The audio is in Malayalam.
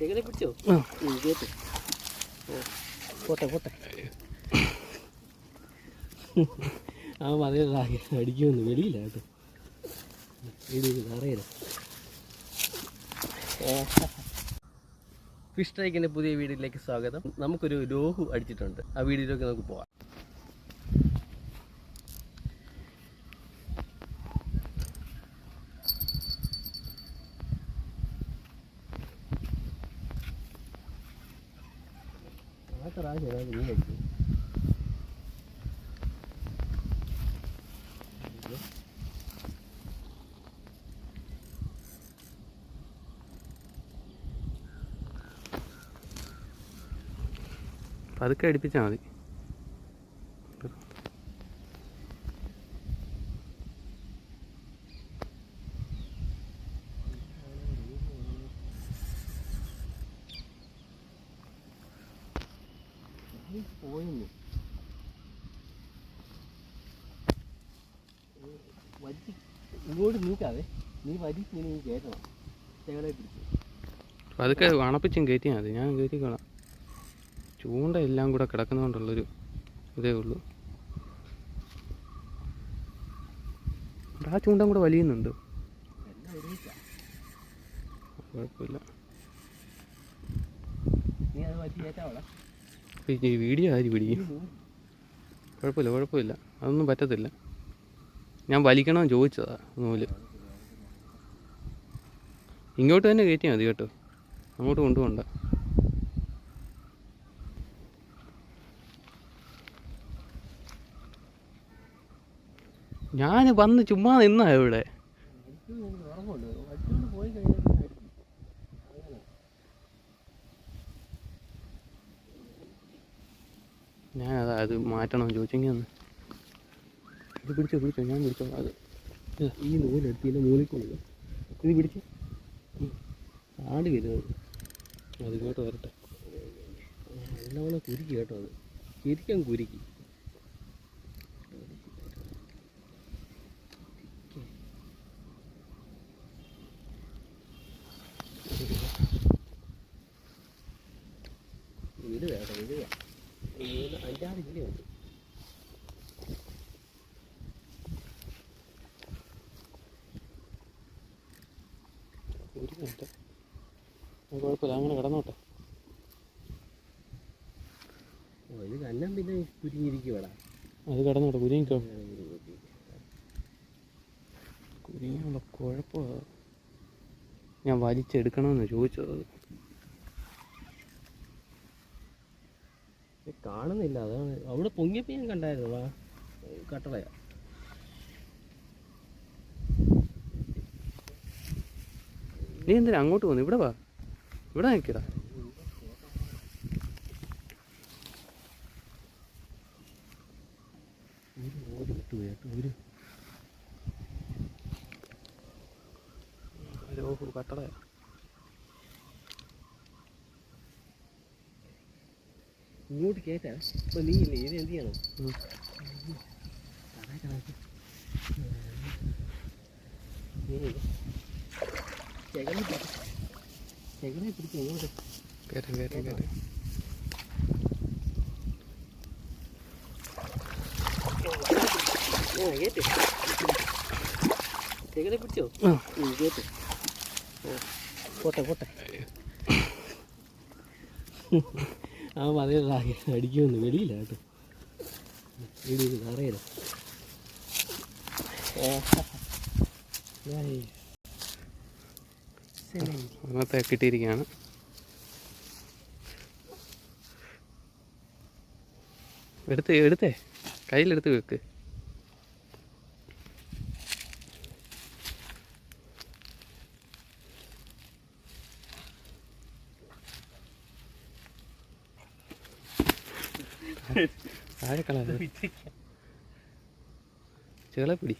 എങ്ങനെ പിടിച്ചോ? കേട്ട് പോട്ടെ പോട്ടെ. ആ പറയുന്നത് അടിക്കുമെന്ന് വെളിയില്ല കേട്ടോ. അറിയില്ല. ഫിഷ് ട്രൈക്കിൻ്റെ പുതിയ വീഡിയോയിലേക്ക് സ്വാഗതം. നമുക്കൊരു രോഹു അടിച്ചിട്ടുണ്ട്. ആ വീഡിയോയിലേക്ക് നമുക്ക് പോവാം. പതുക്കെ അടുപ്പിച്ചാൽ മതി. പോയിന്ന് വലിച്ച് ഇങ്ങോട്ട് നീക്കാതെ നീ വലിച്ച് നീ കയറ്റണം. ചെകളെ പിടിച്ച് പതുക്കെ അണപ്പിച്ചും കയറ്റിയാൽ മതി. ഞാൻ കയറ്റിക്കോളാം. ചൂണ്ട എല്ലാം കൂടെ കിടക്കുന്നതുകൊണ്ടുള്ളൊരു ഇതേ ഉള്ളൂ. ആ ചൂണ്ടം കൂടെ വലിയുന്നുണ്ട്. കുഴപ്പമില്ല. നീ അത് വലിച്ച് കയറ്റാവള. ഈ വീഡിയോ ആര് പിടിക്കും? കുഴപ്പമില്ല. അതൊന്നും പറ്റത്തില്ല. ഞാൻ വലിക്കണമെന്ന് ചോദിച്ചതാ നൂല്. ഇങ്ങോട്ട് തന്നെ കയറ്റിയാൽ മതി കേട്ടോ. അങ്ങോട്ട് കൊണ്ടുപോകണ്ട. ഞാൻ വന്ന് ചുമ്മാ നിന്നാ ഇവിടെ. ഞാനതാ അത് മാറ്റണം ചോദിച്ചെങ്കിൽ ഒന്ന് ഇത് പിടിച്ചോ ഞാൻ പിടിച്ചോളാം. അത് ഈ നൂലെടുത്തിൻ്റെ മൂലിക്കൊള്ളുക. ഇത് പിടിച്ച് ആട് വരുന്നത് അത് ഇങ്ങോട്ട് വരട്ടെ. നല്ലവണ്ണം കുരുക്കി കേട്ടോ. അത് ശരിക്കും കുരുക്കി. ഇടുക കേട്ടോ, ഇടുക. 5-6 കിളിയുണ്ട്. ഒരു മിനിറ്റ്. കുഴപ്പമില്ല, അങ്ങനെ കിടന്നോട്ടെ. ഇത് കന്നം പിന്നെ കുരുങ്ങിയിരിക്കുവാടാ. അത് കിടന്നോട്ടെ. കുരുങ്ങിയുള്ള കുഴപ്പമാണ്. ഞാൻ വലിച്ചെടുക്കണമെന്ന് ചോദിച്ചത്. കാണുന്നില്ല, അതാണ്. അവിടെ പൊങ്ങിയപ്പോൾ ഞാൻ കണ്ടായിരുന്നു. കട്ടളയാ. നീ എന്തിനാ അങ്ങോട്ട് പോകുന്നു? ഇവിടെ വാ, ഇവിടെ നിൽക്കടാ. കട്ടളയാ. ഇങ്ങോട്ട് കയറ്റാ. ഇപ്പം നീ ഇല്ലേ, ഇത് എന്ത് ചെയ്യണം? ചെകളെ പിടിച്ച് ഇങ്ങോട്ട് കേട്ടെ. കേട്ട് ചെകളെ പിടിച്ചോ? കേട്ട് പോട്ടെ. ആ പറയുന്നത് അടിക്കുമെന്ന് വെളിയില്ല കേട്ടോ. അറിയില്ല. അങ്ങനത്തെ കിട്ടിയിരിക്കുകയാണ്. എടുത്തേ കയ്യിലെടുത്ത് വെക്ക്. താഴെ കളയാ. ചെകളെ പിടി.